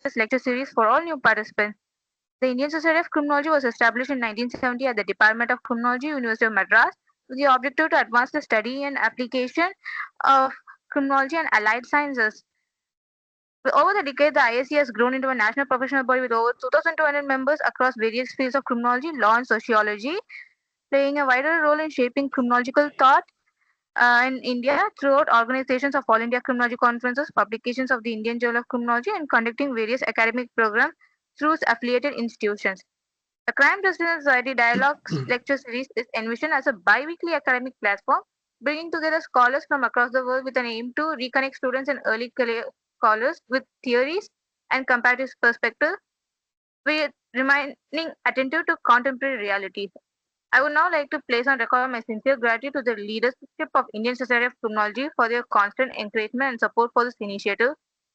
this lecture series for all new participants. The Indian Society of Criminology was established in 1970 at the Department of Criminology, University of Madras, with the objective to advance the study and application of criminology and allied sciences. Over the decade, the ISC has grown into a national professional body with over 2,200 members across various fields of criminology, law, and sociology, playing a vital role in shaping criminological thought in India throughout organizations of All India Criminology Conferences, publications of the Indian Journal of Criminology, and conducting various academic programs through its affiliated institutions. The Crime Justice Society Dialogues Lecture Series is envisioned as a bi-weekly academic platform, bringing together scholars from across the world with an aim to reconnect students and early career scholars with theories and comparative perspectives, with remaining attentive to contemporary realities. I would now like to place on record my sincere gratitude to the leadership of Indian Society of Criminology for their constant encouragement and support for this initiative,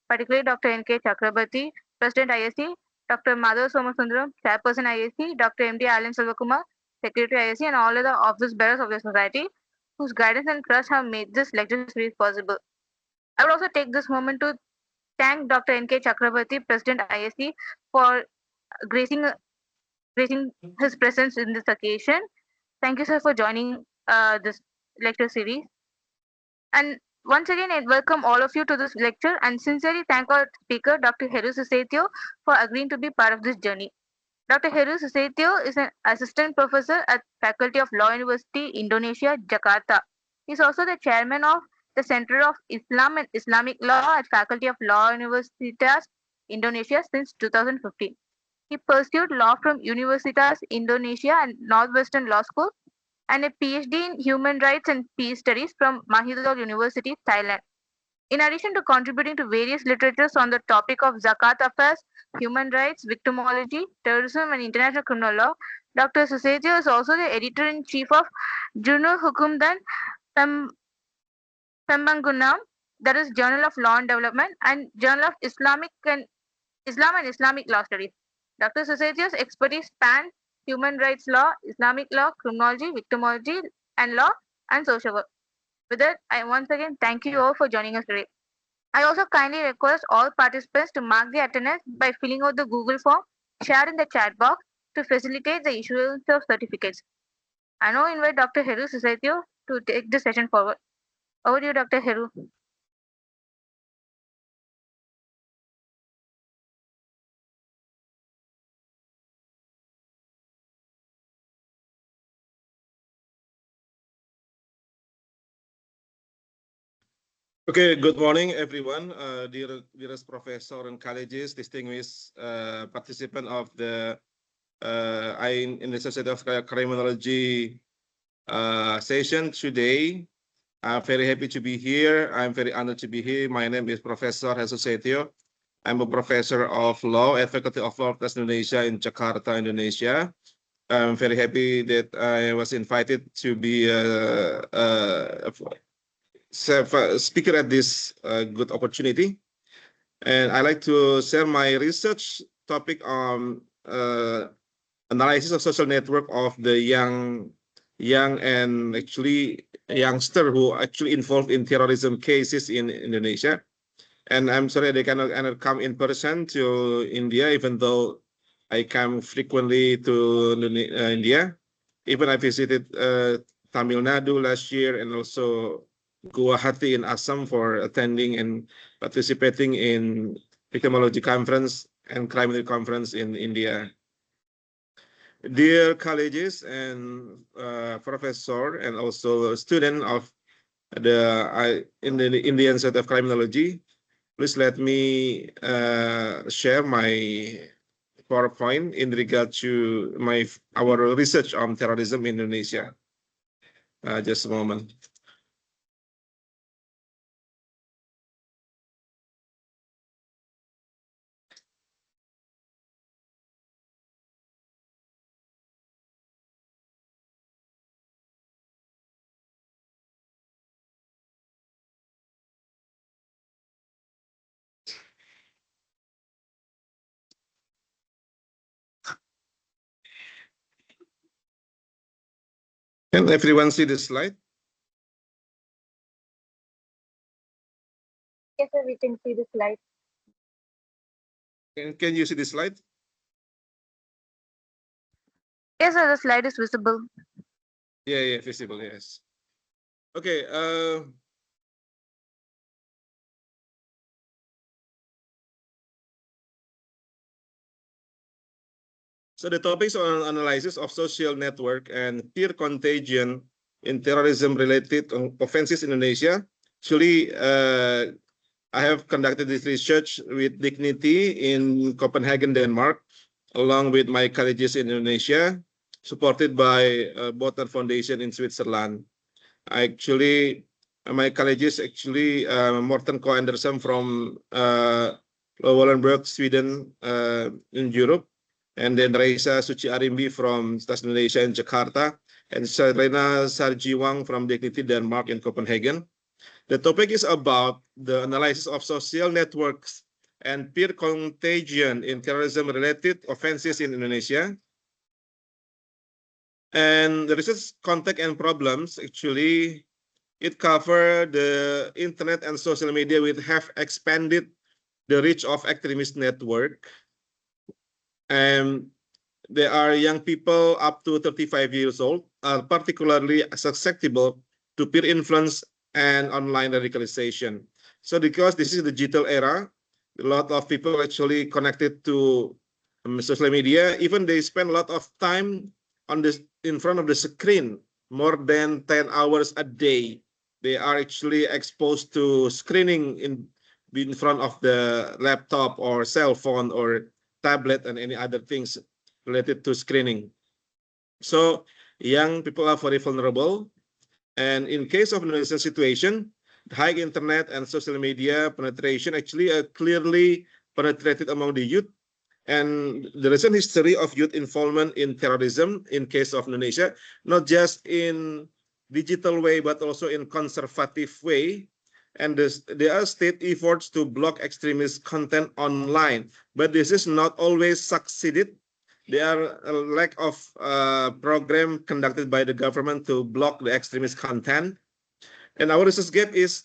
particularly Dr. N.K. Chakrabarti, President ISC, Dr. Madhav Somasundaram, Chairperson ISC, Dr. M.D. Alan Selvakumar, Secretary ISC, and all other office bearers of the Society, whose guidance and trust have made this lecture series possible. I would also take this moment to thank Dr. N.K. Chakrabarti, President ISC, for gracing, gracing his presence in this occasion. Thank you, sir, for joining this lecture series. And once again, I welcome all of you to this lecture and sincerely thank our speaker, Dr. Heru Susetio, for agreeing to be part of this journey. Dr. Heru Susetio is an assistant professor at Faculty of Law University, Indonesia, Jakarta. He is also the chairman of the Center of Islam and Islamic Law at Faculty of Law Universitas Indonesia since 2015. He pursued law from Universitas Indonesia and Northwestern Law School and a PhD in Human Rights and Peace Studies from Mahidol University, Thailand. In addition to contributing to various literatures on the topic of Zakat affairs, human rights, victimology, terrorism, and international criminal law, Dr. Susetio is also the editor-in-chief of Jurnal Hukum dan Pembangunan, that is Journal of Law and Development, and Journal of Islam and Islamic Law Studies. Dr. Susetio's expertise spans human rights law, Islamic law, criminology, victimology, and law and social work. With that, I once again thank you all for joining us today. I also kindly request all participants to mark the attendance by filling out the Google form shared in the chat box to facilitate the issuance of certificates. I now invite Dr. Heru Susetio to take the session forward. Over to you, Dr. Heru. Okay, good morning, everyone. Dearest professor and colleagues, distinguished participant of the in the Society of Criminology session today. I'm very happy to be here. I'm very honored to be here. My name is Professor Heru Susetio. I'm a professor of law at Faculty of Law Indonesia in Jakarta, Indonesia. I'm very happy that I was invited to be speaker at this good opportunity. And I like to share my research topic on analysis of social network of the young and actually youngster who actually involved in terrorism cases in Indonesia. And I'm sorry they cannot come in person to India, even though I come frequently to India. Even I visited Tamil Nadu last year and also Guwahati in Assam for attending and participating in victimology conference and criminology conference in India. Dear colleagues and professor and also student of the Indian Society of Criminology, please let me share my PowerPoint in regard to our research on terrorism in Indonesia. Just a moment. Can everyone see the slide? Yes, sir, we can see the slide. Can you see this slide? Yes, sir, the slide is visible. Yeah, visible, yes. Okay, so the topics on analysis of social network and peer contagion in terrorism-related offenses in Indonesia. Actually, I have conducted this research with Dignity in Copenhagen, Denmark, along with my colleagues in Indonesia, supported by Botan Foundation in Switzerland. My colleagues actually Morten K. Andersen from Wallenberg, Sweden, in Europe, and then Raisa Suci Arimbi from Stas Indonesia in Jakarta, and Serena Sarjiwang from Dignity Denmark in Copenhagen. The topic is about the analysis of social networks and peer contagion in terrorism-related offenses in Indonesia. And the research context and problems, actually, it covers the internet and social media which have expanded the reach of extremist network. And there are young people up to 35 years old are particularly susceptible to peer influence and online radicalization. So because this is the digital era, a lot of people actually connected to social media, even they spend a lot of time on this in front of the screen, more than 10 hours a day. They are actually exposed to screening in front of the laptop or cell phone or tablet and any other things related to screening. So young people are very vulnerable. And in case of Indonesian situation, high internet and social media penetration actually clearly penetrated among the youth. And the recent history of youth involvement in terrorism in case of Indonesia, not just in digital way, but also in conservative way. And there are state efforts to block extremist content online, but this is not always succeeded. There are a lack of program conducted by the government to block the extremist content. And our research gap is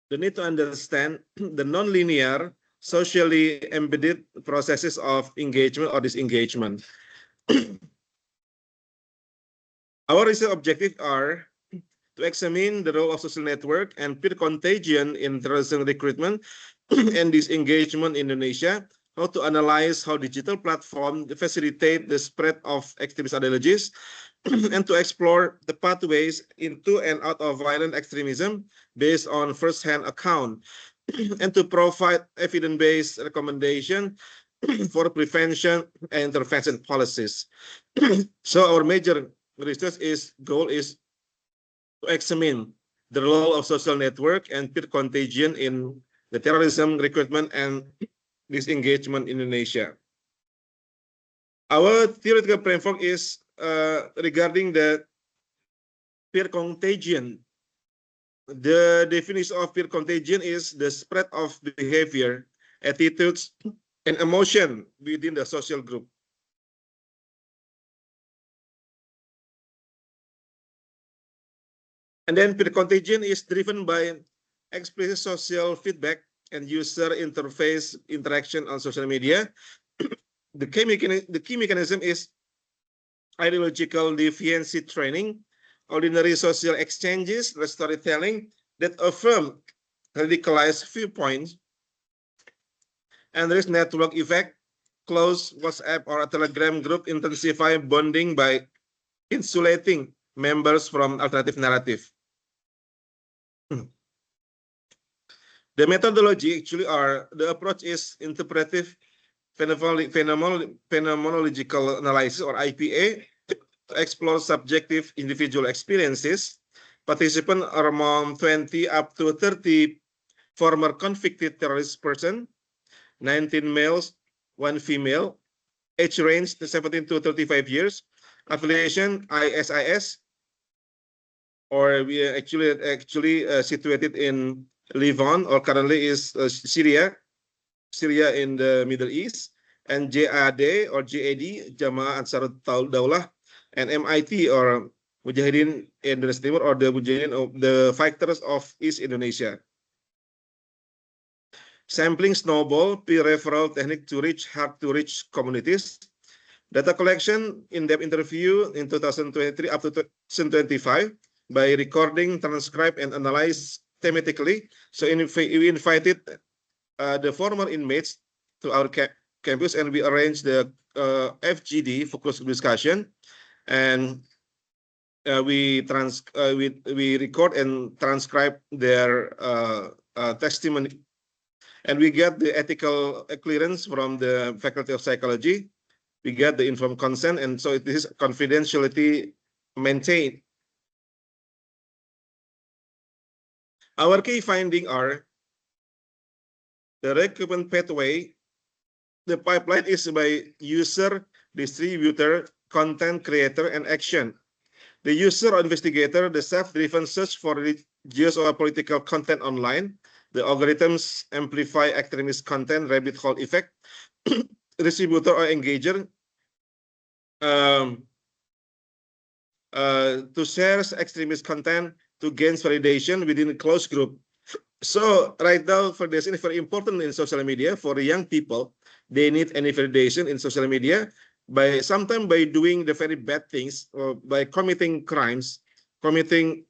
the need to understand the non-linear, socially embedded processes of engagement or disengagement. Our research objectives are to examine the role of social network and peer contagion in terrorism recruitment and disengagement in Indonesia, how to analyze how digital platforms facilitate the spread of extremist ideologies, and to explore the pathways into and out of violent extremism based on first-hand account, and to provide evidence-based recommendation for prevention and intervention policies. So our major research goal is to examine the role of social network and peer contagion in the terrorism recruitment and disengagement in Indonesia. Our theoretical framework is regarding the peer contagion. The definition of peer contagion is the spread of behavior, attitudes, and emotion within the social group. And then peer contagion is driven by explicit social feedback and user interface interaction on social media. The key mechanism is ideological deviancy training, ordinary social exchanges, the storytelling that affirm radicalized viewpoints, and there is network effect. Close WhatsApp or a Telegram group intensify bonding by insulating members from alternative narrative. The methodology actually the approach is interpretive phenomenological analysis or IPA to explore subjective individual experiences. Participants are among 20 up to 30 former convicted terrorist person, 19 males, 1 female, age range 17 to 35 years, affiliation ISIS, or we actually situated in Lebanon or currently is Syria in the Middle East, and JAD or JAD, Jamaah Ansarut Daulah, and MIT or Mujahidin Indonesia Timur or the Mujahidin of the Fighters of East Indonesia. sampling snowball, peer referral technique to reach hard-to-reach communities, data collection, in-depth interview in 2023 up to 2025 by recording, transcribe, and analyze thematically. So we invited the former inmates to our campus, and we arranged the FGD, focus discussion, and we record and transcribe their testimony, and we get the ethical clearance from the Faculty of Psychology. We get the informed consent, and so this is confidentiality maintained. Our key findings are the recruitment pathway. The pipeline is by user, distributor, content creator, and action. The user or investigator, the self-driven search for religious or political content online. The algorithms amplify extremist content, rabbit hole effect. Distributor or engager to share extremist content to gain validation within a closed group. So right now, validation is very important in social media for young people. They need any validation in social media sometimes by doing the very bad things or by committing crimes, fighting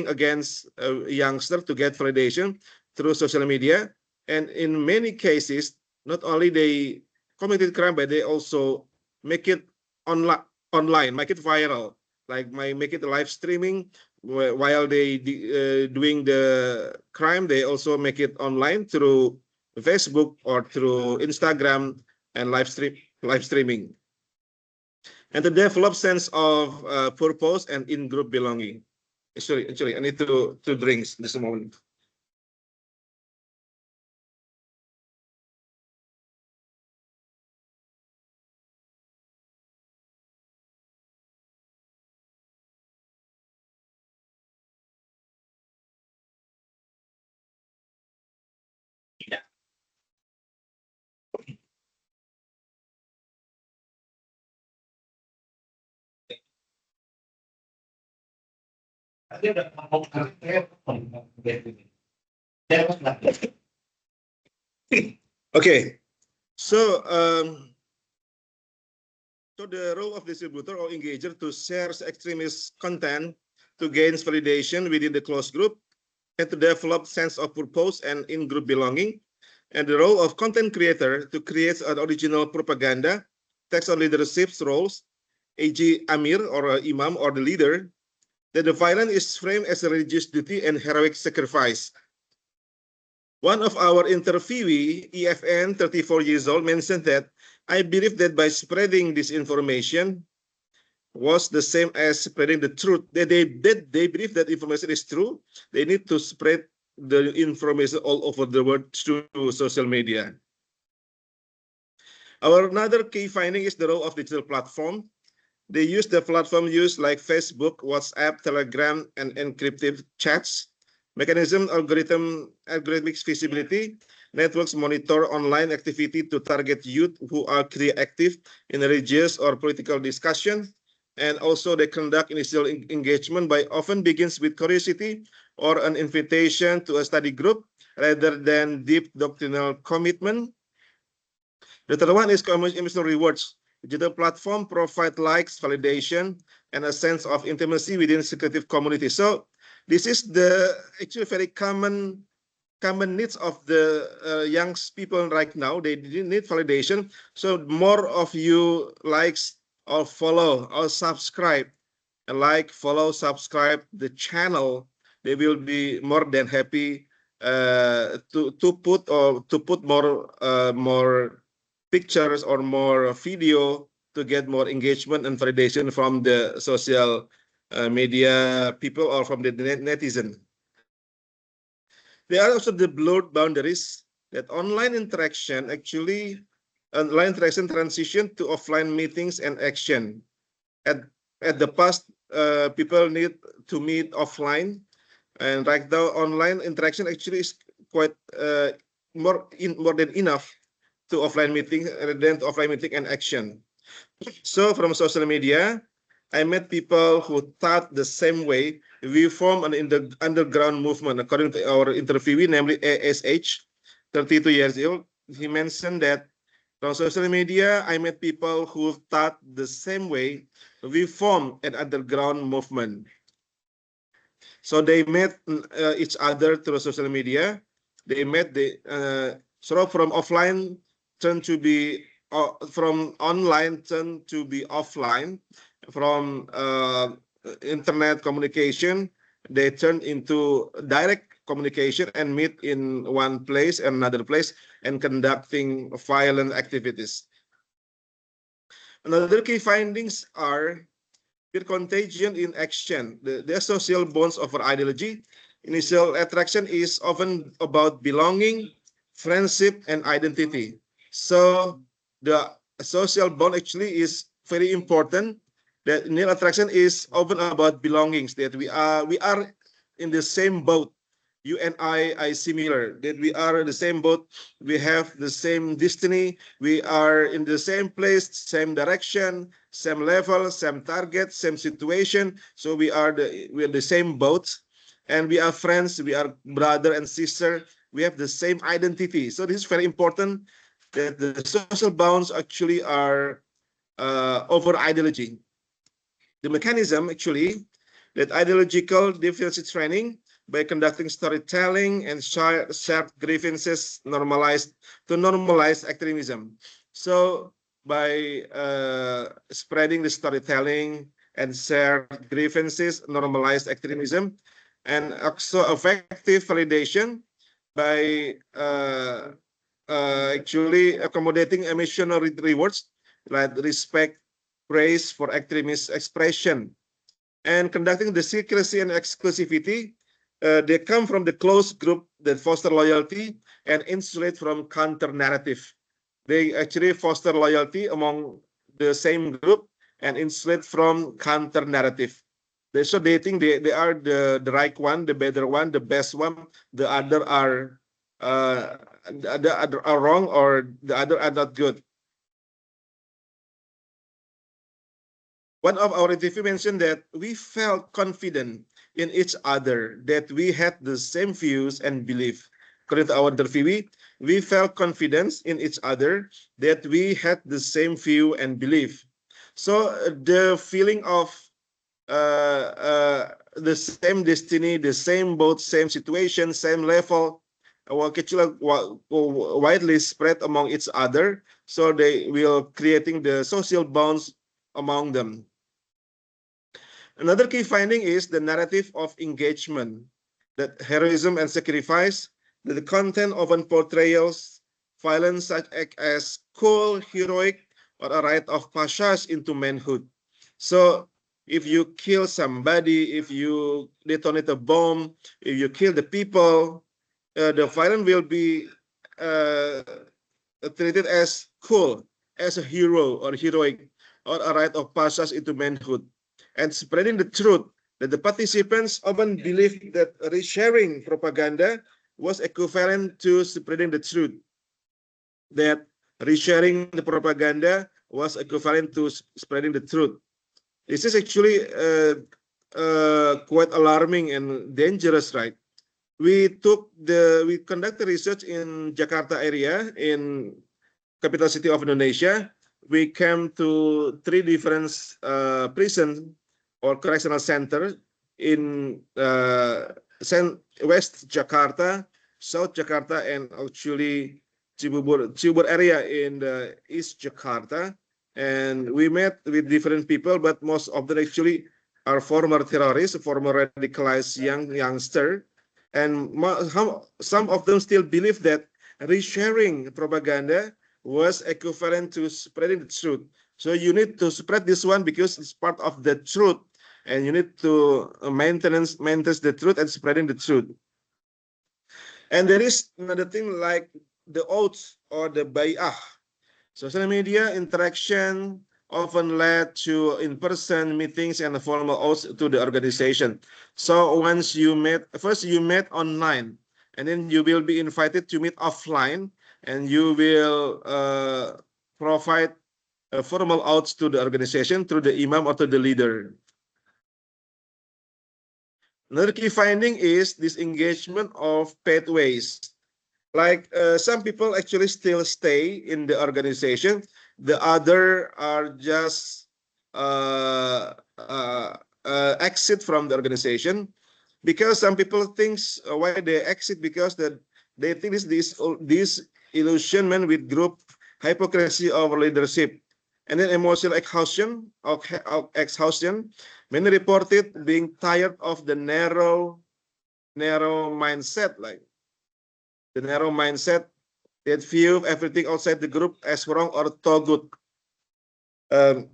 against a youngster to get validation through social media. And in many cases, not only they committed crime, but they also make it online, make it viral, like make it live streaming while they doing the crime. They also make it online through Facebook or through Instagram and live streaming, and to develop sense of purpose and in-group belonging. Actually, I need to drink this moment. Okay, so the role of distributor or engager to share extremist content to gain validation within the closed group and to develop sense of purpose and in-group belonging, and the role of content creator to create an original propaganda, takes on leadership roles, AG Amir or Imam or the leader, that the violence is framed as a religious duty and heroic sacrifice. One of our interviewee, EFN, 34 years old, mentioned that, I believe that by spreading this information was the same as spreading the truth. They believe that information is true. They need to spread the information all over the world through social media. Our another key finding is the role of digital platform. They use the platform used like Facebook, WhatsApp, Telegram, and encrypted chats. Mechanism, algorithmic visibility. Networks monitor online activity to target youth who are active in religious or political discussion. And also they conduct initial engagement by often begins with curiosity or an invitation to a study group rather than deep doctrinal commitment. The third one is emotional rewards. Digital platform provide likes, validation, and a sense of intimacy within secretive community. So this is the actually very common needs of the young people right now. They need validation. So more of you likes or follow or subscribe, like, follow, subscribe the channel. They will be more than happy to put more pictures or more video to get more engagement and validation from the social media people or from the netizen. There are also the blurred boundaries that online interaction transition to offline meetings and action. At the past, people need to meet offline, and right now online interaction actually is quite more than enough to offline meeting than to offline meeting and action. So from social media, I met people who thought the same way. We formed an underground movement, according to our interviewee, namely ASH, 32 years old. He mentioned that from social media, I met people who thought the same way. We formed an underground movement. So they met each other through social media. They met sort of from offline turned to be from online turned to be offline. From internet communication, they turned into direct communication and meet in one place and another place and conducting violent activities. Another key findings are peer contagion in action. The social bonds over ideology. Initial attraction is often about belonging, friendship, and identity. So the social bond actually is very important. That initial attraction is often about belongings. That we are in the same boat. You and I similar. That we are in the same boat. We have the same destiny. We are in the same place, same direction, same level, same target, same situation. So we are the same boat, and we are friends. We are brother and sister. We have the same identity. So this is very important. That the social bonds actually are over ideology. The mechanism actually that ideological deficiency training by conducting storytelling and shared grievances normalize extremism. So by spreading the storytelling and shared grievances normalize extremism, and also effective validation by actually accommodating emotional rewards like respect, praise for extremist expression, and conducting the secrecy and exclusivity. They come from the close group that foster loyalty and insulate from counter narrative. They actually foster loyalty among the same group and insulate from counter narrative. So they think they are the right one, the better one, the best one. The other are the other are wrong, or the other are not good. One of our interview mentioned that we felt confident in each other, that we had the same views and belief. According to our interviewee, we felt confidence in each other, that we had the same view and belief. So the feeling of the same destiny, the same boat, same situation, same level, actually widely spread among each other. So they will creating the social bonds among them. Another key finding is the narrative of engagement, that heroism and sacrifice, that the content often portrays violence such as cool, heroic, or a rite of passage into manhood. So if you kill somebody, if you detonate a bomb, if you kill the people, the violence will be treated as cool, as a hero or heroic, or a rite of passage into manhood. And spreading the truth, that the participants often believe that resharing propaganda was equivalent to spreading the truth, that resharing the propaganda was equivalent to spreading the truth. This is actually quite alarming and dangerous, right? We conducted research in Jakarta area, in capital city of Indonesia. We came to 3 different prisons or correctional center in West Jakarta, South Jakarta, and actually Cibubur area in the East Jakarta. And we met with different people, but most of them actually are former terrorists, former radicalized youngster, and some of them still believe that resharing propaganda was equivalent to spreading the truth. So you need to spread this one because it's part of the truth, and you need to maintain the truth and spreading the truth. And there is another thing like the oaths or the bay'ah. Social media interaction often led to in-person meetings and formal oaths to the organization. So once first you met online, and then you will be invited to meet offline, and you will provide formal oaths to the organization through the imam or to the leader. Another key finding is this engagement of pathways. Like some people actually still stay in the organization. The other are just exit from the organization because some people thinks why they exit because that they think this illusionment with group hypocrisy of leadership and then emotional exhaustion. Many reported being tired of the narrow mindset, like the narrow mindset that view everything outside the group as wrong or togut. Um,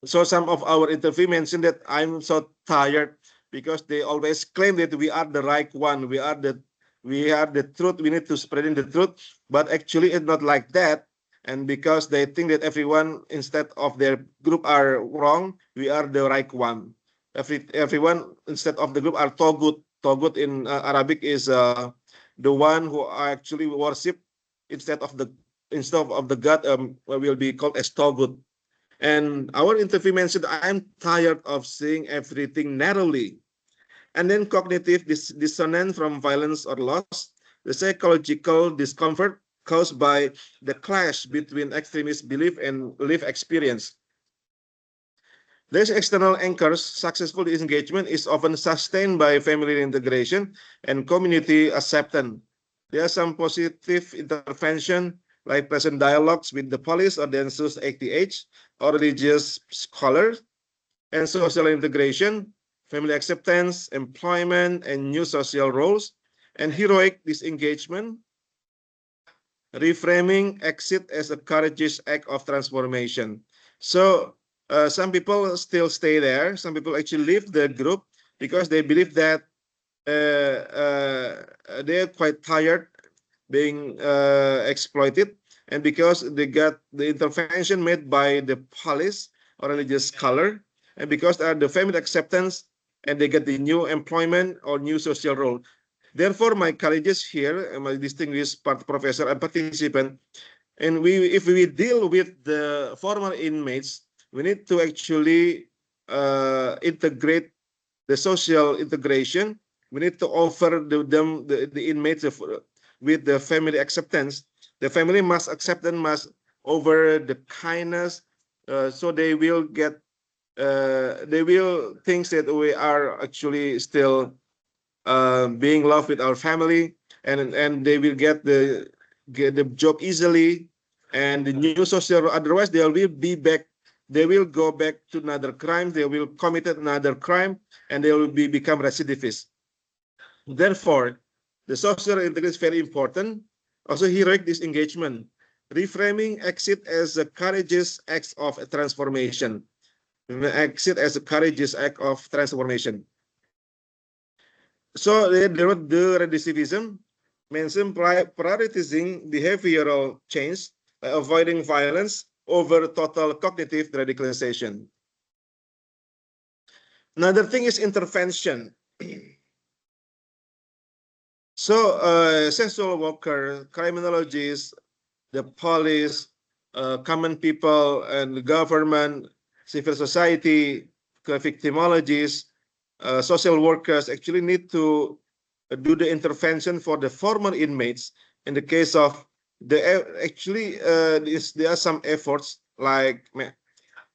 so some of our interview mentioned that I'm so tired because they always claim that we are the right one, we are the truth, we need to spreading the truth, but actually it's not like that. And because they think that everyone instead of their group are wrong, we are the right one. Everyone instead of the group are togut. Togut in Arabic is the one who actually worship instead of the god will be called as togut. And our interview mentioned, I'm tired of seeing everything narrowly. And then cognitive dissonance from violence or loss, the psychological discomfort caused by the clash between extremist belief and life experience. These external anchors, successful disengagement is often sustained by family integration and community acceptance. There are some positive intervention like present dialogues with the police or the census ATH or religious scholars and social integration, family acceptance, employment, and new social roles, and heroic disengagement, reframing exit as a courageous act of transformation. So some people still stay there. Some people actually leave the group because they believe that they're quite tired being exploited, and because they got the intervention made by the police or religious scholar, and because the family acceptance, and they get the new employment or new social role. Therefore, my colleagues here, my distinguished professor and participant, and if we deal with the former inmates, we need to actually integrate the social integration. We need to offer the inmates with the family acceptance. The family must accept and must over the kindness, so they will get they will think that we are actually still being loved with our family, and they will get the job easily and the new social. Otherwise, they will be back. They will go back to another crime. They will commit another crime, and they will become recidivists. Therefore, the social integration is very important. Also, heroic disengagement, reframing exit as a courageous act of transformation. Exit as a courageous act of transformation. So the recidivism mentioned prioritizing behavioral change by avoiding violence over total cognitive radicalization. Another thing is intervention. So sexual worker, criminologists, the police, common people, and the government, civil society, victimologists, social workers actually need to do the intervention for the former inmates. In the case of the actually there are some efforts like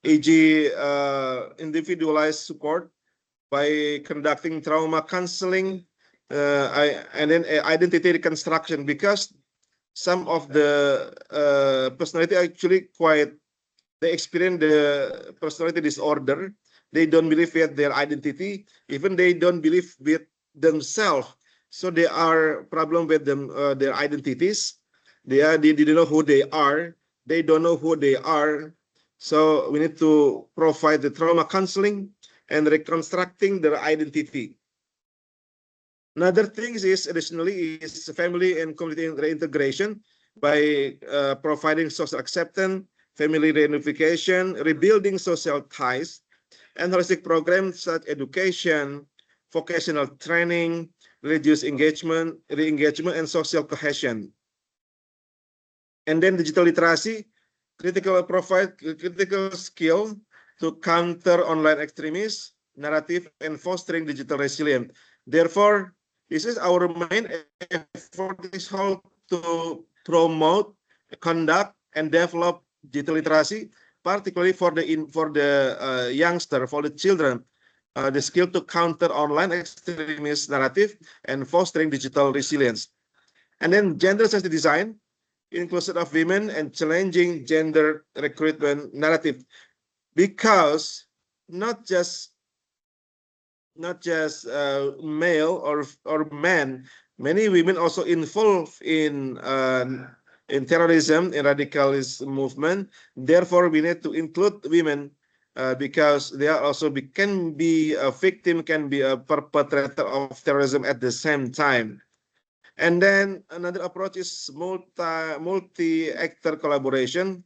e.g. individualized support by conducting trauma counseling and then identity reconstruction, because some of the personality actually quite, they experience the personality disorder. They don't believe with their identity, even they don't believe with themselves. So they are problem with them their identities. They didn't know who they are. They don't know who they are. So we need to provide the trauma counseling and reconstructing their identity. Another thing is additionally is family and community reintegration by providing social acceptance, family reunification, rebuilding social ties, and holistic programs such education, vocational training, religious engagement, re-engagement, and social cohesion. And then digital literacy, provide critical skill to counter online extremism, narrative, and fostering digital resilience. Therefore, This is our main effort is how to promote, conduct, and develop digital literacy, particularly for the youngster, for the children, the skill to counter online extremist narrative and fostering digital resilience. And then gender-sensitive design, inclusive of women and challenging gender recruitment narrative, because not just male or men, many women also involved in terrorism, in radicalist movement. Therefore, we need to include women because they are also can be a victim, can be a perpetrator of terrorism at the same time. And then another approach is multi-actor collaboration.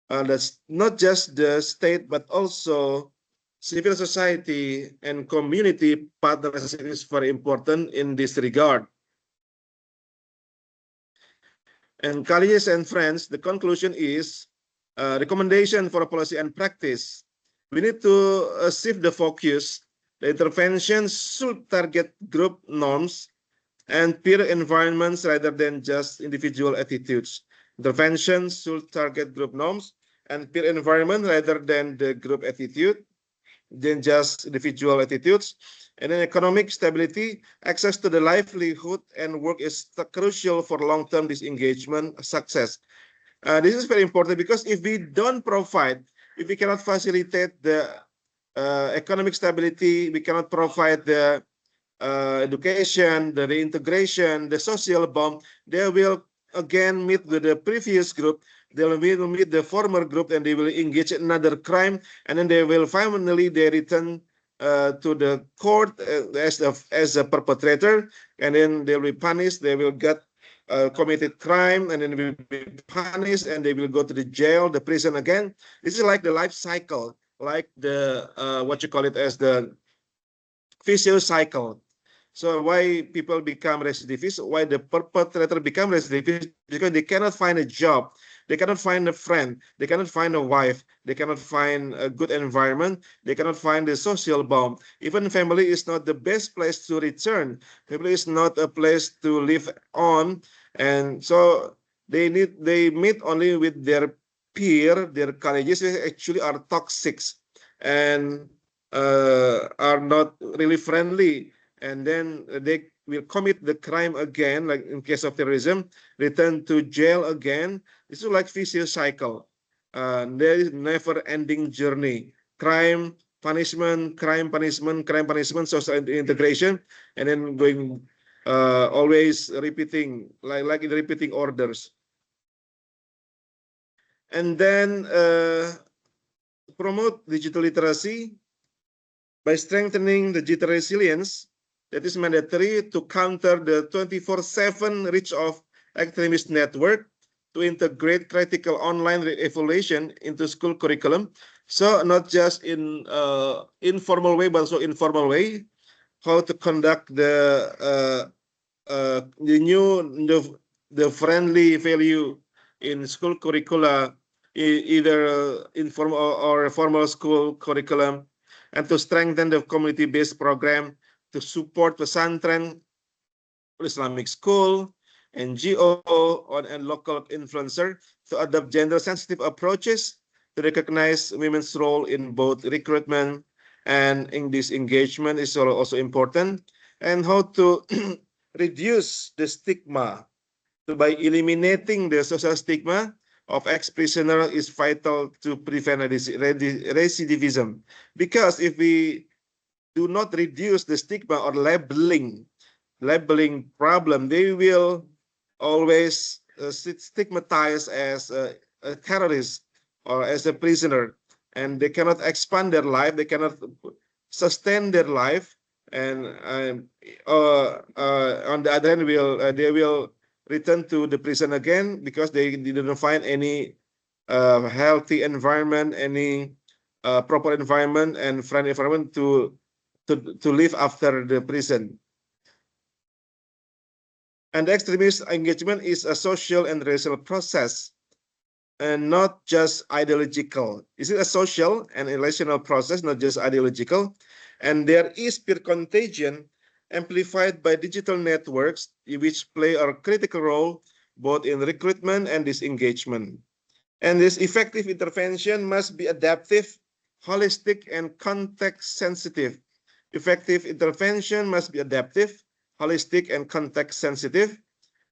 That's not just the state, but also civil society and community partnership is very important in this regard. And colleagues and friends, the conclusion is recommendation for policy and practice. We need to shift the focus. The intervention should target group norms and peer environments rather than just individual attitudes. Interventions should target group norms and peer environment rather than the group attitude, than just individual attitudes. And then economic stability, access to the livelihood and work is crucial for long-term disengagement success. This is very important because if we don't provide, if we cannot facilitate the economic stability, we cannot provide the education, the reintegration, the social bond, they will again meet with the previous group. They will meet the former group and they will engage in another crime, and then they will finally they return to the court as a perpetrator, and then they will be punished. They will get committed crime, and then will be punished, and they will go to the jail, the prison again. This is like the life cycle, like the what you call it as the vicious cycle. So why people become recidivists, why the perpetrator become recidivists, because they cannot find a job, they cannot find a friend, they cannot find a wife, they cannot find a good environment, they cannot find a social bond. Even family is not the best place to return. Family is not a place to live on. And so they meet only with their peer, their colleagues, which actually are toxic and are not really friendly, and then they will commit the crime again, like in case of terrorism, return to jail again. This is like vicious cycle. There is never-ending journey. Crime, punishment, crime, punishment, crime, punishment, social integration, and then going always repeating, like in repeating orders. And then promote digital literacy by strengthening the digital resilience that is mandatory to counter the 24/7 reach of extremist network, to integrate critical online evaluation into school curriculum. So not just in informal way, but also informal way, how to conduct the friendly value in school curricula, either informal or formal school curriculum, and to strengthen the community-based program to support pesantren, Islamic school, NGO, and local influencer to adopt gender-sensitive approaches to recognize women's role in both recruitment and in this engagement is also important, and how to reduce the stigma. So by eliminating the social stigma of ex-prisoner is vital to prevent recidivism. Because if we do not reduce the stigma or labeling problem, they will always stigmatized as a terrorist or as a prisoner, and they cannot expand their life, they cannot sustain their life, and on the other hand, they will return to the prison again because they didn't find any healthy environment, any proper environment and friendly environment to live after the prison. And extremist engagement is a social and racial process, and not just ideological. Is it a social and relational process, not just ideological? And there is peer contagion amplified by digital networks, which play a critical role both in recruitment and disengagement. And this effective intervention must be adaptive, holistic, and context sensitive. Effective intervention must be adaptive, holistic, and context sensitive.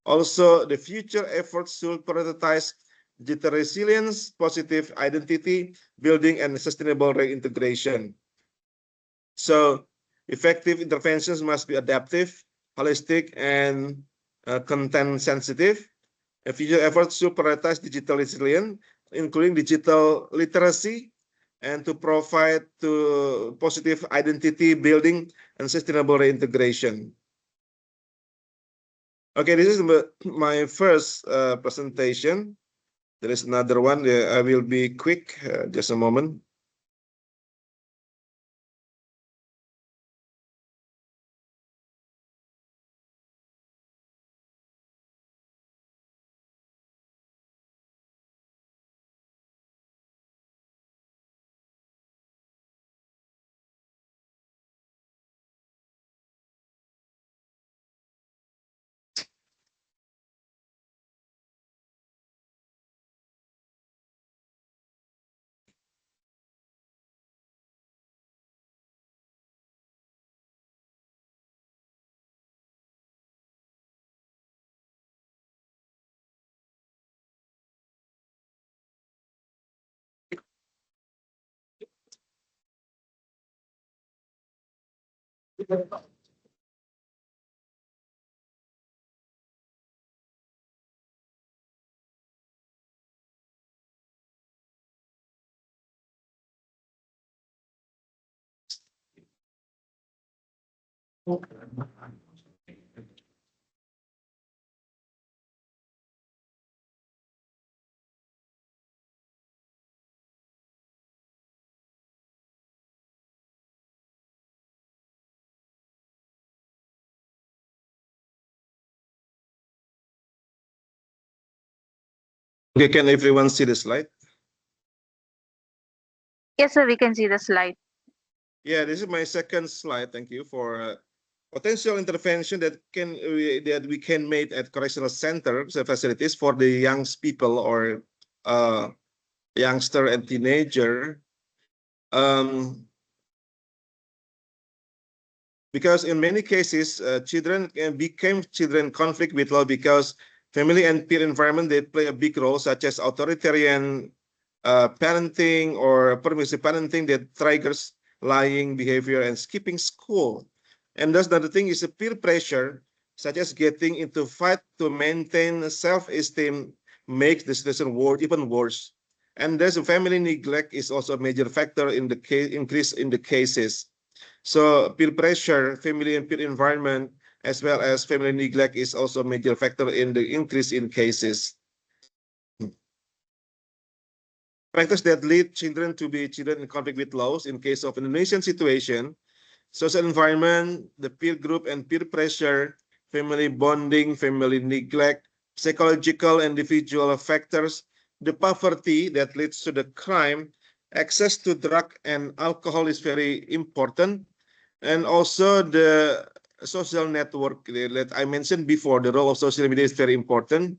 Also, the future efforts should prioritize digital resilience, positive identity building, and sustainable reintegration. So, effective interventions must be adaptive, holistic, and content sensitive. Future efforts should prioritize digital resilience, including digital literacy, and to provide to positive identity building and sustainable reintegration. Okay, this is my first presentation. There is another one. I will be quick. Just a moment. Okay, can everyone see the slide? Yes, sir, we can see the slide. Yeah, this is my second slide. Thank you for potential intervention that we can make at correctional centers facilities for the young people or youngster and teenager. Because in many cases, children became children conflict with law because family and peer environment, they play a big role, such as authoritarian parenting or permissive parenting that triggers lying behavior and skipping school. And thus another thing is a peer pressure, such as getting into fight to maintain self-esteem makes the situation even worse. And there's family neglect is also a major factor in the increase in the cases. So peer pressure, family and peer environment, as well as family neglect is also a major factor in the increase in cases. Factors that lead children to be children in conflict with laws in case of Indonesian situation, social environment, the peer group and peer pressure, family bonding, family neglect, psychological and individual factors, the poverty that leads to the crime, access to drug and alcohol is very important. And also the social network that I mentioned before, the role of social media is very important.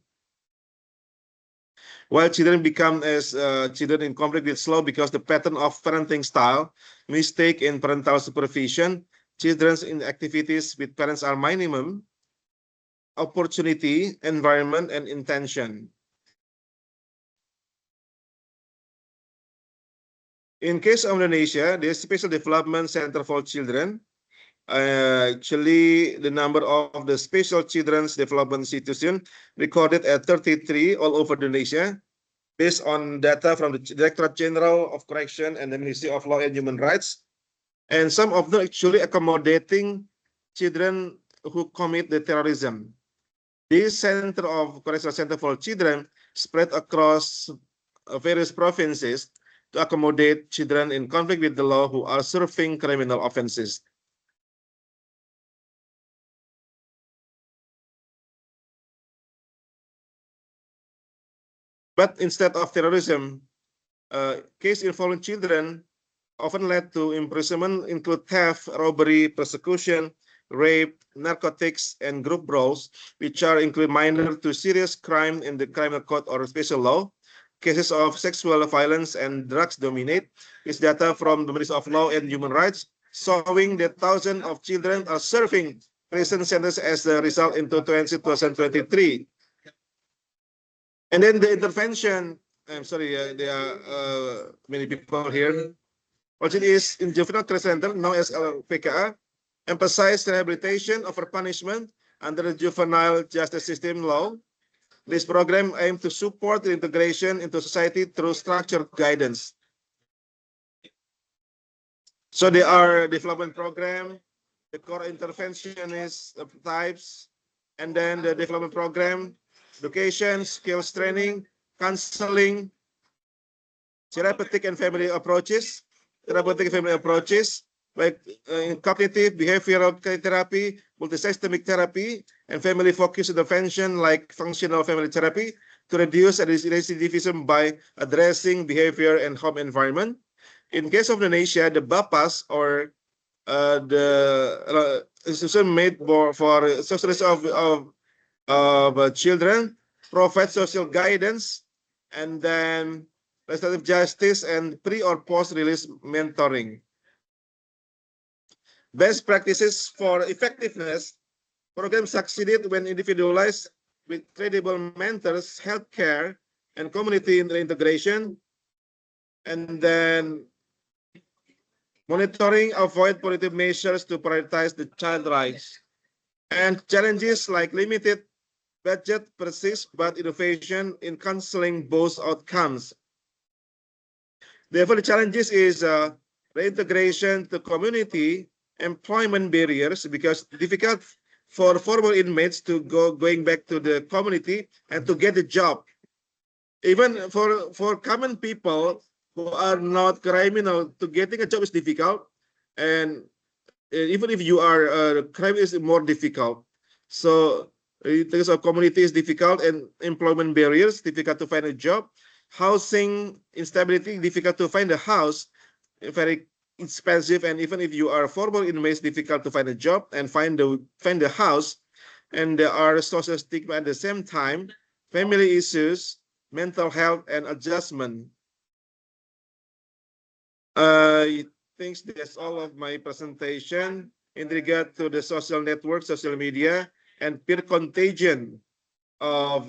While children become as children in conflict with law because the pattern of parenting style, mistake in parental supervision, children's in activities with parents are minimum, opportunity, environment, and intention. In case of Indonesia, the Special Development Center for Children, actually the number of the special children's development institution recorded at 33 all over Indonesia, based on data from the Directorate General of Correction and the Ministry of Law and Human Rights. And some of them actually accommodating children who commit the terrorism. This Center of Correctional Center for Children spread across various provinces to accommodate children in conflict with the law who are serving criminal offenses. But instead of terrorism, case involving children often led to imprisonment, include theft, robbery, persecution, rape, narcotics, and group brawls, which are include minor to serious crime in the criminal code or special law. Cases of sexual violence and drugs dominate. Is data from the Ministry of Law and Human Rights showing that thousands of children are serving prison sentences as a result in 2023. And then the intervention, I'm sorry, there are many people here. What it is in juvenile care center, known as PKA, emphasize rehabilitation over punishment under the juvenile justice system law. This program aims to support the integration into society through structured guidance. So there are development program, the core interventionist types, and then the development program, education, skills training, counseling, therapeutic and family approaches, like cognitive behavioral therapy, multisystemic therapy, and family-focused intervention like functional family therapy to reduce recidivism by addressing behavior and home environment. In case of Indonesia, the BAPAS or the institution made for socialists of children provide social guidance and then restorative justice and pre or post release mentoring. Best practices for effectiveness program succeeded when individualized with credible mentors, healthcare, and community integration, and then monitoring avoid punitive measures to prioritize the child rights. And challenges like limited budget persist, but innovation in counseling both outcomes. Therefore, the challenges is reintegration to community, employment barriers, because difficult for former inmates to going back to the community and to get a job. Even for common people who are not criminal, to getting a job is difficult, and even if you are crime is more difficult. So in terms of community is difficult and employment barriers, difficult to find a job. Housing instability, difficult to find a house, very expensive, and even if you are former inmates, difficult to find a job and find the house. And there are social stigma at the same time, family issues, mental health, and adjustment. I think that's all of my presentation in regard to the social network, social media, and peer contagion of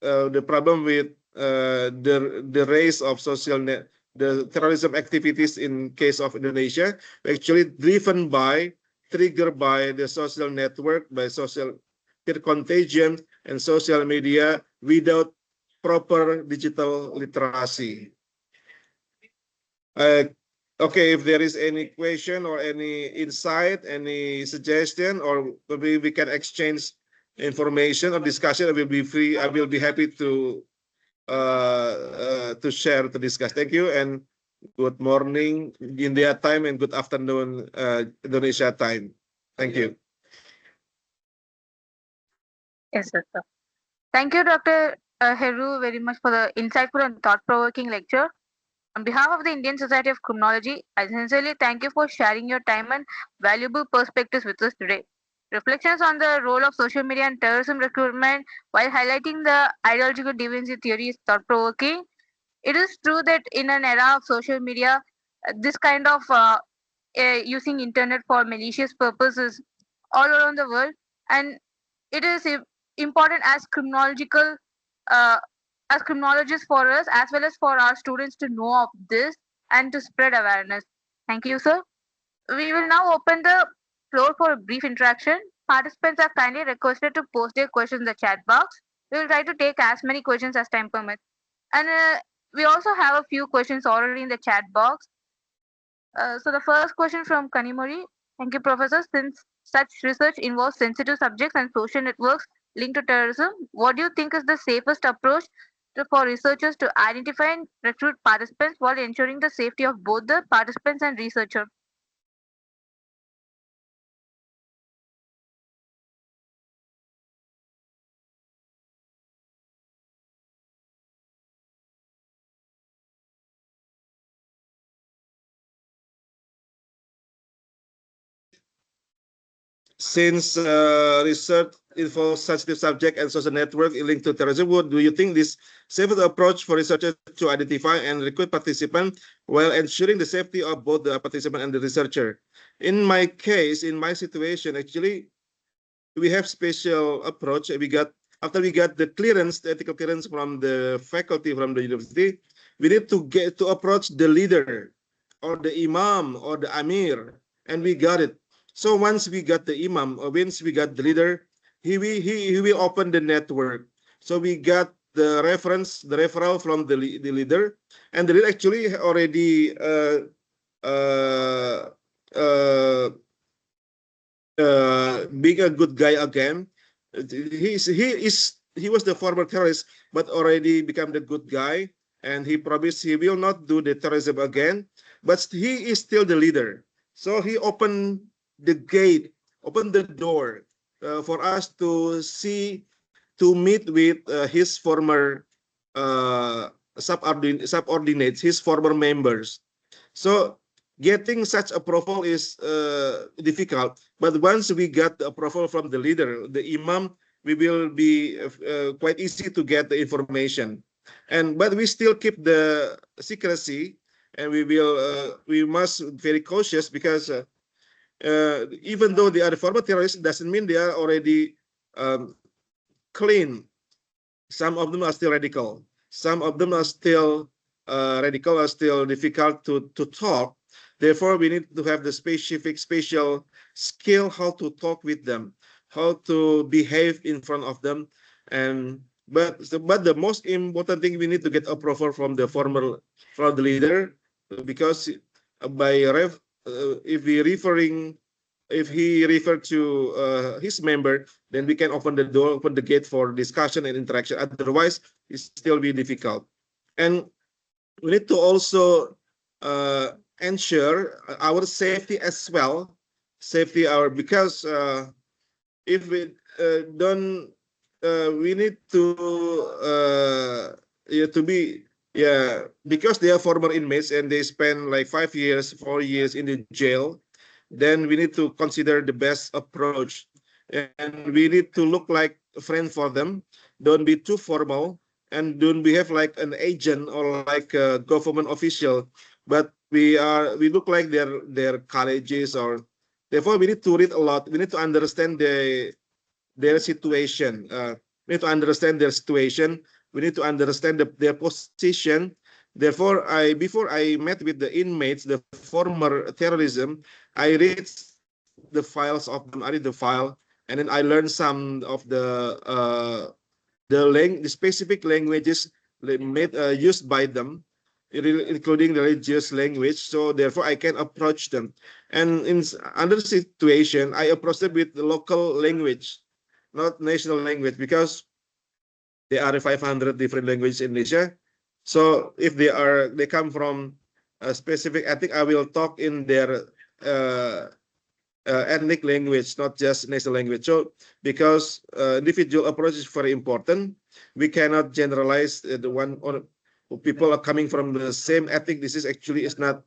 the problem with the rise of the terrorism activities in case of Indonesia, actually triggered by the social network, by social peer contagion and social media without proper digital literacy. Okay, if there is any question or any insight, any suggestion, or maybe we can exchange information or discussion, I will be free. I will be happy to share, to discuss. Thank you, and good morning India time and good afternoon Indonesia time. Thank you. Yes, sir. Thank you, Dr. Heru, very much for the insightful and thought-provoking lecture. On behalf of the Indian Society of Criminology, I sincerely thank you for sharing your time and valuable perspectives with us today. Reflections on the role of social media and terrorism recruitment while highlighting the ideological deviancy theory is thought-provoking. It is true that in an era of social media, this kind of using internet for malicious purposes all around the world, and it is important uh, as criminologists for us as well as for our students to know of this and to spread awareness. Thank you, sir. We will now open the floor for a brief interaction. Participants are kindly requested to post their questions in the chat box. We will try to take as many questions as time permits. And we also have a few questions already in the chat box. So the first question from Kanimori. Thank you, Professor. Since such research involves sensitive subjects and social networks linked to terrorism, what do you think is the safest approach for researchers to identify and recruit participants while ensuring the safety of both the participants and researcher? since research involves sensitive subject and social network linked to terrorism, do you think this safest approach for researchers to identify and recruit participants while ensuring the safety of both the participant and the researcher? In my case, in my situation, actually, we have special approach. After we got the clearance, the ethical clearance from the faculty from the university, we need to get to approach the leader or the imam or the amir, and we got it. So once we got the imam or once we got the leader, he will open the network. So we got the referral from the leader, and the leader actually already being a good guy again. He was the former terrorist, but already become the good guy, and he promised he will not do the terrorism again. But he is still the leader, so he opened the gate, opened the door for us to meet with his former subordinates, his former members. So getting such approval is difficult, but once we got the approval from the leader, the imam, we will be quite easy to get the information. But we still keep the secrecy, and we must be very cautious, because even though they are former terrorists, doesn't mean they are already clean. Some of them are still radical. Some of them are still radical, are still difficult to talk. Therefore, we need to have the special skill how to talk with them, how to behave in front of them. But the most important thing, we need to get approval from the leader, because if he referred to his member, then we can open the door, open the gate for discussion and interaction. Otherwise, it still be difficult. And we need to also ensure our safety as well. Because if we don't, we need to because they are former inmates and they spend like 5 years, 4 years in the jail, then we need to consider the best approach, and we need to look like a friend for them. Don't be too formal, and don't behave like an agent or like a government official, but we look like their colleagues. Or therefore, we need to read a lot. We need to understand their situation. We need to understand their situation. We need to understand their position. Therefore, before I met with the inmates, the former terrorism, I read the files of them. I read the file, and then I learned some of the specific languages used by them, including the religious language. So therefore, I can approach them. And in other situation, I approach them with the local language, not national language, because there are 500 different languages in Indonesia. So if they come from a specific ethnic, I will talk in their ethnic language, not just national language. So because individual approach is very important, we cannot generalize the one, or people are coming from the same ethnic. This is actually not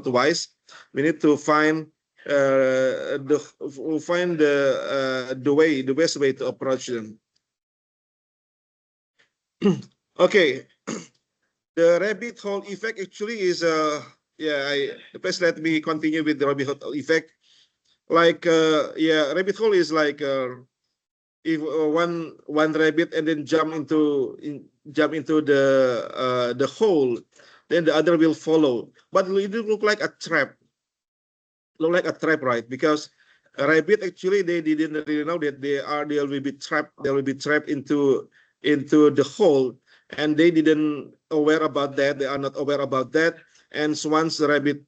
wise. We need to find the best way to approach them. Okay, the rabbit hole effect actually is first let me continue with the rabbit hole effect. Like rabbit hole is like if one rabbit and then jump into the hole, then the other will follow. But it look like a trap. Look like a trap, right? Because a rabbit actually they didn't really know that they will be trapped. They will be trapped into the hole, and they didn't aware about that. They are not aware about that. And so once the rabbit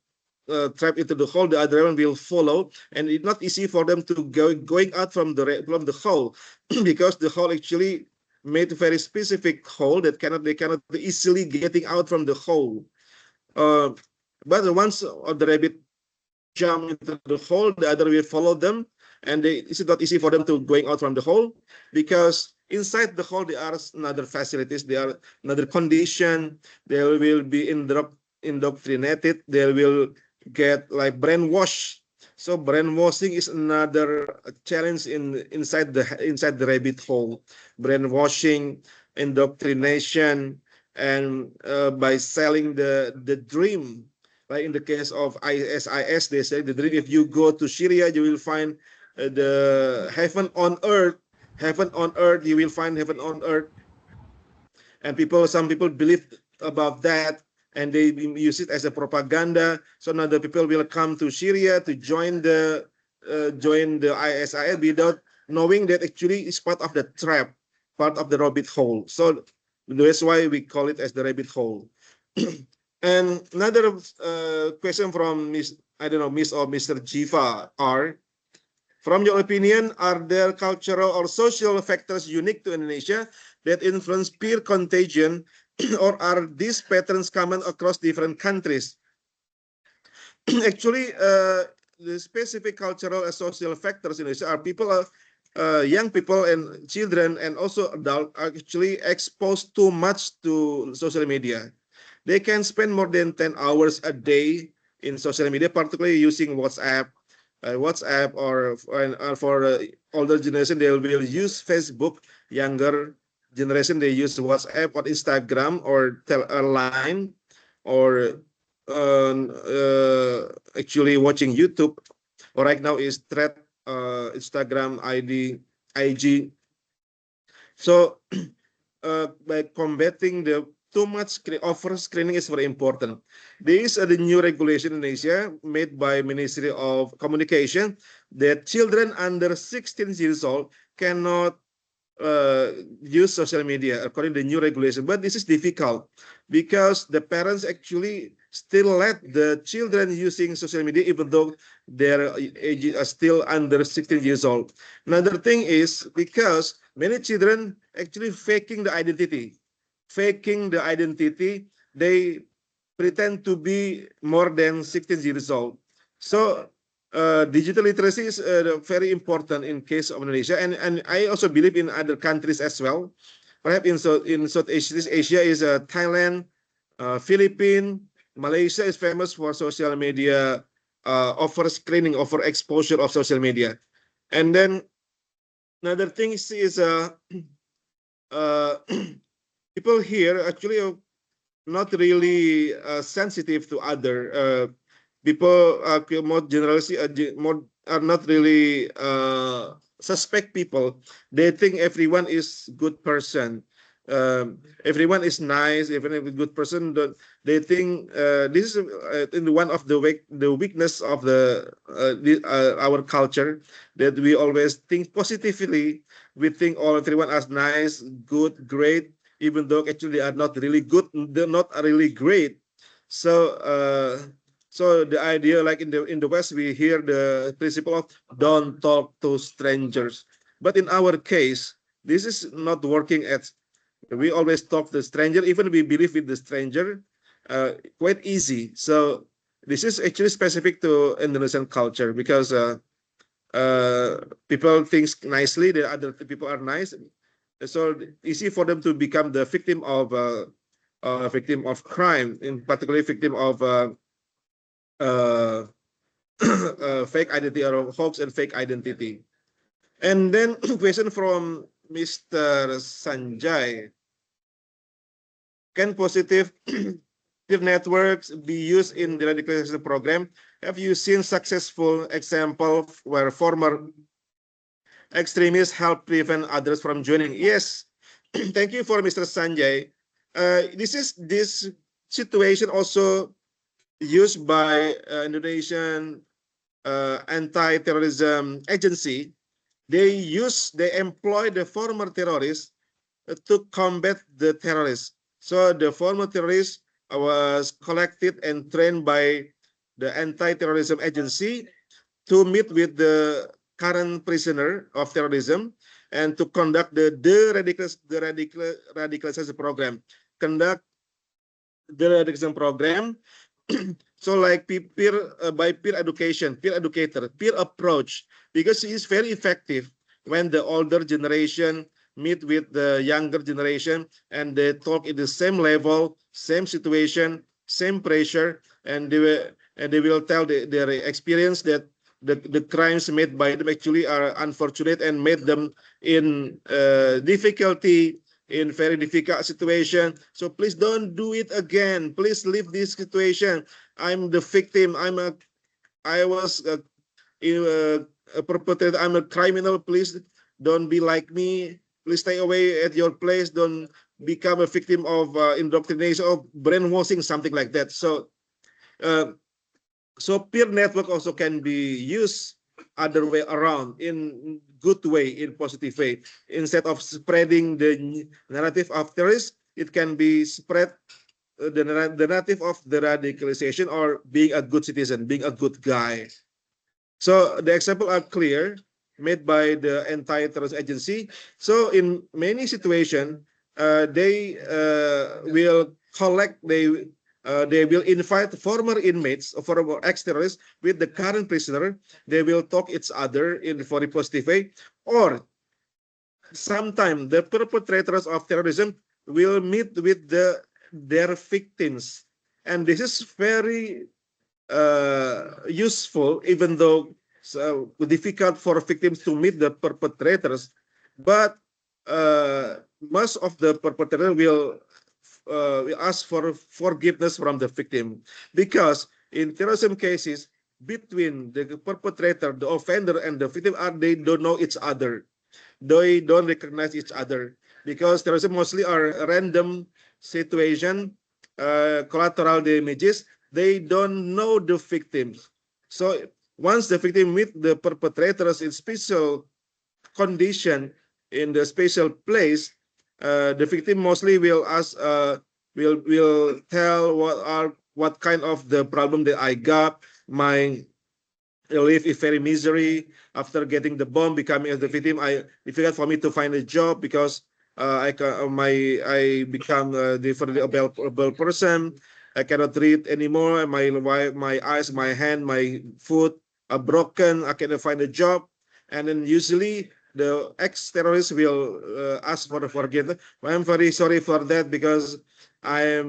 trapped into the hole, the other one will follow, and it's not easy for them to going out from the hole because the hole actually made a very specific hole that they cannot easily getting out from the hole. But once the rabbit jump into the hole, the other will follow them, and it's not easy for them to going out from the hole, because inside the hole there are another facilities, there are another condition. They will be indoctrinated. They will get like brainwashed. So brainwashing is another challenge inside the rabbit hole. Brainwashing, indoctrination, and by selling the dream. Like in the case of ISIS, they say the dream. If you go to Syria, you will find the heaven on earth. Heaven on earth, you will find heaven on earth. And some people believe about that, and they use it as a propaganda. So now the people will come to Syria to join the ISIS without knowing that actually it's part of the trap, part of the rabbit hole. So that's why we call it as the rabbit hole. And another question from Miss, I don't know, Miss or Mr. Jiva R. From your opinion, are there cultural or social factors unique to Indonesia that influence peer contagion, or are these patterns common across different countries? Actually, the specific cultural and social factors in Indonesia are young people and children and also adults are actually exposed too much to social media. They can spend more than 10 hours a day in social media, particularly using WhatsApp, or for older generation, they will use Facebook. Younger generation, they use WhatsApp or Instagram or Line, or actually watching YouTube. Or right now is Thread, Instagram, IG. So by combating the too much over screening is very important. There is the new regulation in Asia made by Ministry of Communication that children under 16 years old cannot use social media according to the new regulation. But this is difficult because the parents actually still let the children using social media even though their age are still under 16 years old. Another thing is because many children actually faking the identity. They pretend to be more than 16 years old. So digital literacy is very important in case of Indonesia, and I also believe in other countries as well. Perhaps in Southeast Asia is Thailand, Philippines, Malaysia is famous for social media over screening, over exposure of social media. And then another thing is people here actually are not really sensitive to other people. More generally, are not really suspect people. They think everyone is good person. Everyone is nice. Even if a good person, they think this is in one of the weakness of our culture, that we always think positively. We think everyone as nice, good, great, even though actually they are not really good, they're not really great. So so the idea, like in the West, we hear the principle of don't talk to strangers. But in our case, this is not working. We always talk to the stranger, even we believe with the stranger, quite easy. So this is actually specific to Indonesian culture because people think nicely, the other people are nice, so easy for them to become the victim of crime, in particular victim of fake identity or hoax and fake identity. And then question from Mr. Sanjay: can positive networks be used in the radicalization program? Have you seen successful example where former extremists help prevent others from joining? Yes. Thank you for Mr. Sanjay. This situation also used by Indonesian anti-terrorism agency. They employ the former terrorists to combat the terrorists. So the former terrorists was collected and trained by the anti-terrorism agency to meet with the current prisoner of terrorism and to conduct the radicalization program. Conduct the radicalization program. So like by peer education, peer educator, peer approach, because it is very effective when the older generation meet with the younger generation and they talk in the same level, same situation, same pressure, and they will tell their experience that the crimes made by them actually are unfortunate and made them in difficulty, in very difficult situation. So please don't do it again. Please leave this situation. I'm the victim. I was a perpetrator. I'm a criminal. Please don't be like me. Please stay away at your place. Don't become a victim of indoctrination or brainwashing, something like that. Uh, so peer network also can be used other way around, in good way, in positive way. Instead of spreading the narrative of terrorists, it can be spread the narrative of the radicalization, or being a good citizen, being a good guy. So the example are clear, made by the anti-terrorist agency. So in many situations, they will collect, they will invite former inmates or former ex-terrorists with the current prisoner. They will talk each other in a very positive way, or sometimes the perpetrators of terrorism will meet with their victims, and this is very useful, even though difficult for victims to meet the perpetrators. But most of the perpetrators will ask for forgiveness from the victim, because in terrorism cases, between the perpetrator, the offender, and the victim, they don't know each other. They don't recognize each other, because terrorism mostly are random situation, collateral damages. They don't know the victims. So once the victim meet the perpetrators in special condition, in the special place, the victim mostly will ask, will tell what kind of the problem that I got. My life is very misery after getting the bomb, becoming as the victim. Difficult for me to find a job, because I become a different able person. I cannot read anymore. My eyes, my hand, my foot are broken. I cannot find a job, and then usually the ex-terrorist will ask for forgiveness. I'm very sorry for that, because I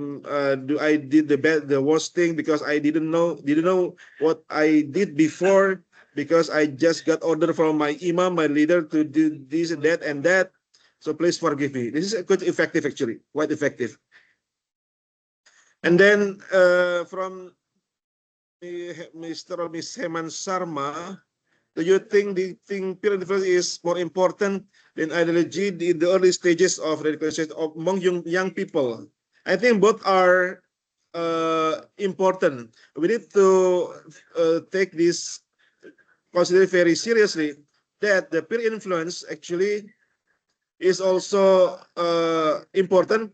did the worst thing, because I didn't know what I did before, because I just got order from my imam, my leader, to do this and that and that. So please forgive me. This is quite effective, actually, quite effective. And then from Mr. or Miss Heman Sharma, do you think peer influence is more important than ideology in the early stages of radicalization among young people? I think both are important. We need to take this consider very seriously, that the peer influence actually is also important.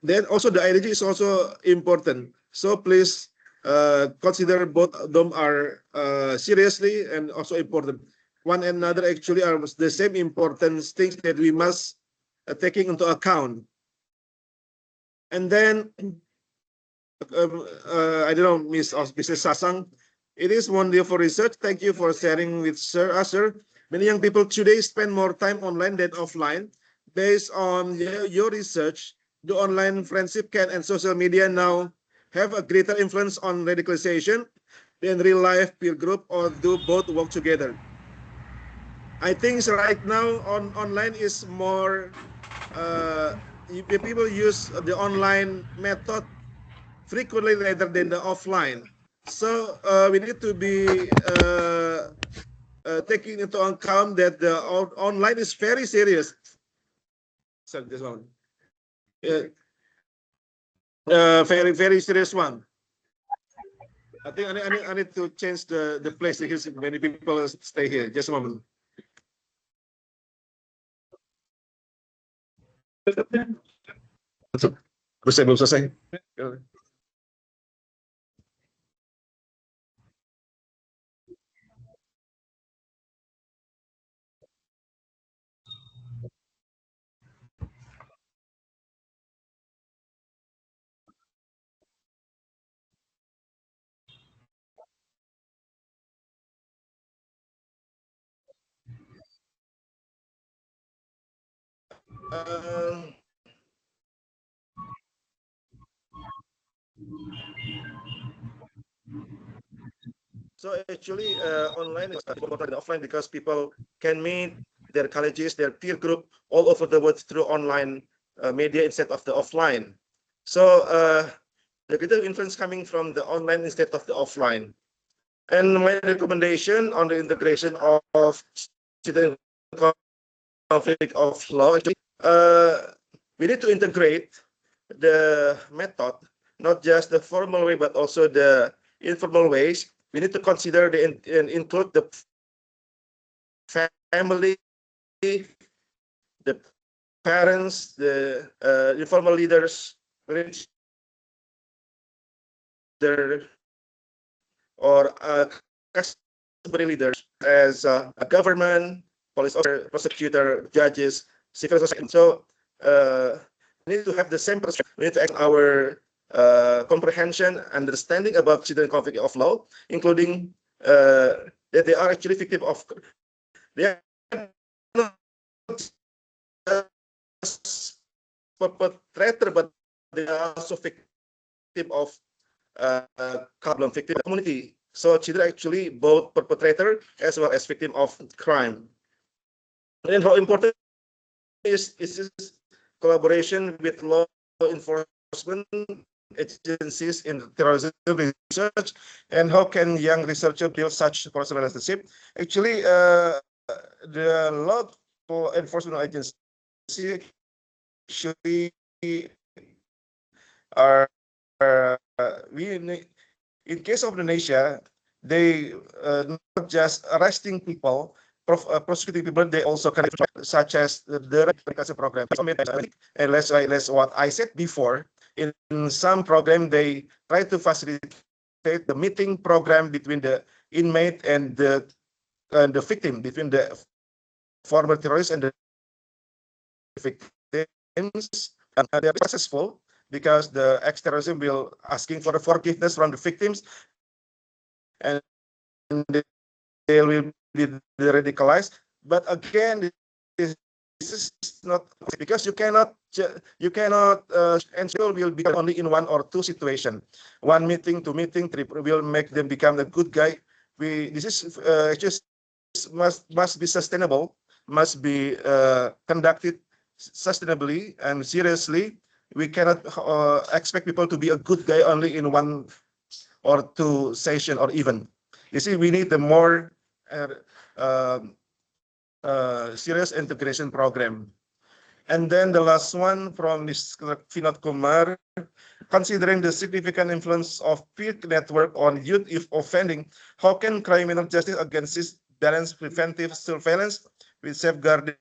Then also the ideology is also important. So please consider both of them are seriously and also important. One another actually are the same important things that we must taking into account. And then I don't know, Mrs. Sasang, it is wonderful research. Thank you for sharing with us, sir. Many young people today spend more time online than offline. Based on your research, do online friendship can and social media now have a greater influence on radicalization than real life peer group, or do both work together? I think right now online is more, people use the online method frequently rather than the offline. So we need to be taking into account that the online is very serious. So this one, very very serious one. I think I need to change the place, because many people stay here. Just a moment. Belum selesai. So actually, online is more than offline because people can meet their colleges, their peer group all over the world through online media instead of the offline. So the greater influence coming from the online instead of the offline. And my recommendation on the integration of student conflict of law, actually, we need to integrate the method, not just the formal way, but also the informal ways. We need to consider and include the family, the parents, the informal leaders, their or customary leaders as a government, police officer, prosecutor, judges, civil society. So we need to have the same perspective. We need to act our comprehension, understanding about children conflict of law, including that they are actually victim of, they are not just perpetrator, but they are also victim of problem, victim community. So children actually both perpetrator as well as victim of crime. And how important is this collaboration with law enforcement agencies in terrorism research, and how can young researchers build such personal relationship? Actually, the law enforcement agency actually are in case of Indonesia, they not just arresting people, prosecuting people, they also connect such as the rehabilitation program. And let's what I said before, in some program they try to facilitate the meeting program between the inmate and the victim, between the former terrorist and the victims, and they are successful because the ex-terrorism will asking for forgiveness from the victims, and they will be radicalized. But again, this is not because you cannot and people will be only in one or two situation. One meeting, two meeting, three will make them become a good guy. This is just must be sustainable, must be conducted sustainably and seriously. We cannot expect people to be a good guy only in one or two session or even. You see, we need a more serious integration program. And then the last one from Ms. Vinod Kumar, considering the significant influence of peer network on youth if offending, how can criminal justice against this balance preventive surveillance with safeguarding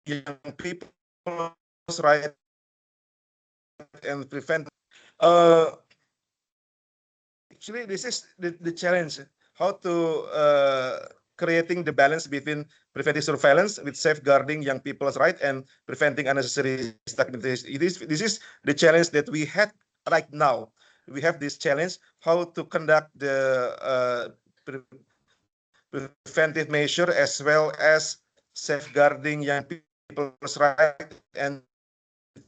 young people's rights and prevent? Actually, this is the challenge, how to creating the balance between preventive surveillance with safeguarding young people's right and preventing unnecessary stigmatization. This is the challenge that we had right now. We have this challenge, how to conduct the preventive measure as well as safeguarding young people's right and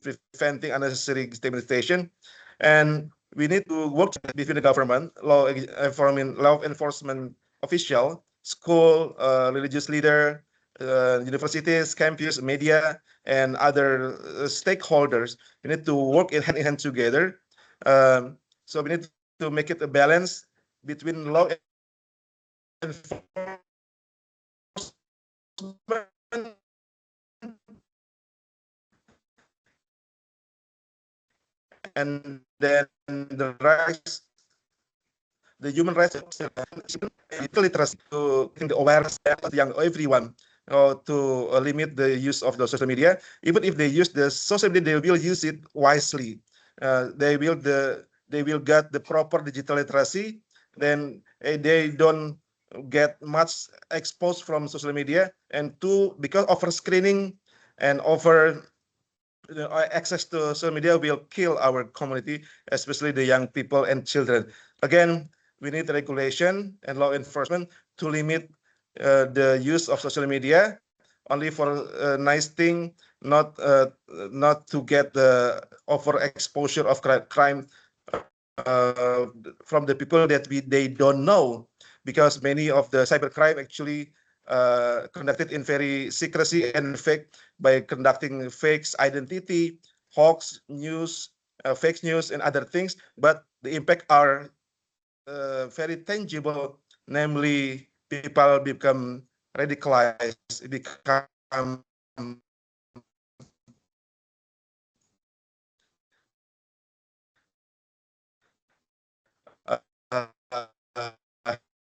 preventing unnecessary stigmatization. And we need to work between the government, law enforcement official, school, religious leader, universities, campus, media, and other stakeholders. We need to work hand in hand together. So we need to make it a balance between law enforcement and then the rights, the human rights, literacy, to the awareness of young everyone, to limit the use of the social media. Even if they use the social media, they will use it wisely. They will get the proper digital literacy. Then they don't get much exposed from social media. And two, because over screening and over access to social media will kill our community, especially the young people and children. Again, we need regulation and law enforcement to limit the use of social media only for nice thing, not to get the overexposure of crime from the people that they don't know. because many of the cybercrime actually conducted in very secrecy and fake by conducting fake identity, hoax news, fake news, and other things. But the impact are very tangible, namely people become radicalized, become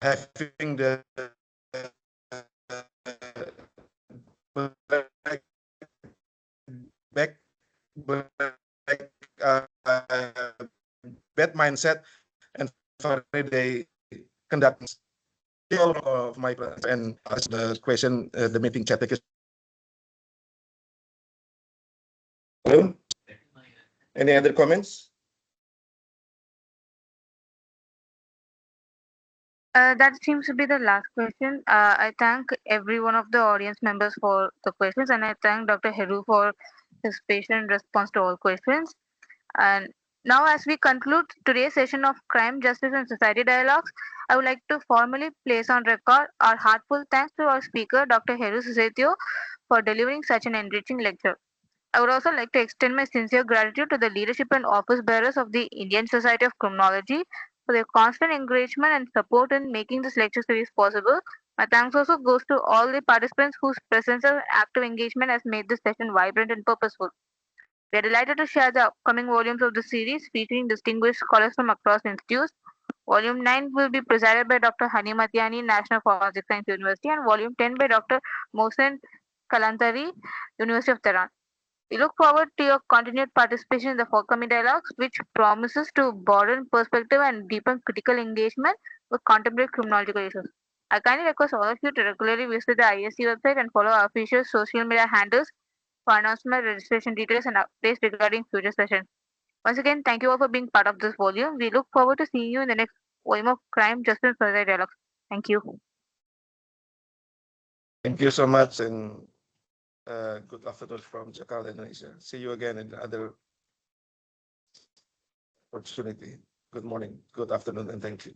having the back, bad mindset, and finally they conduct all of my plans and ask the question, the meeting chat. Hello? Any other comments? That seems to be the last question. I thank every one of the audience members for the questions, and I thank Dr. Heru for his patient response to all questions. And now, as we conclude today's session of Crime, Justice, and Society Dialogues, I would like to formally place on record our heartfelt thanks to our speaker, Dr. Heru Susetio, for delivering such an enriching lecture. I would also like to extend my sincere gratitude to the leadership and office bearers of the Indian Society of Criminology for their constant encouragement and support in making this lecture series possible. My thanks also goes to all the participants whose presence and active engagement has made this session vibrant and purposeful. We are delighted to share the upcoming volumes of the series featuring distinguished scholars from across institutes. Volume 9 will be presided by Dr. Hani Matiani, National Forensic Science University, and Volume 10 by Dr. Mohsen Kalantari, University of Tehran. We look forward to your continued participation in the forthcoming dialogues, which promises to broaden perspective and deepen critical engagement with contemporary criminological issues. I kindly request all of you to regularly visit the ISC website and follow our official social media handles for announcement, registration details, and updates regarding future sessions. Once again, thank you all for being part of this volume. We look forward to seeing you in the next volume of Crime, Justice, and Society Dialogues. Thank you. Thank you so much, and good afternoon from Jakarta, Indonesia. See you again in other opportunity. Good morning, good afternoon, and thank you.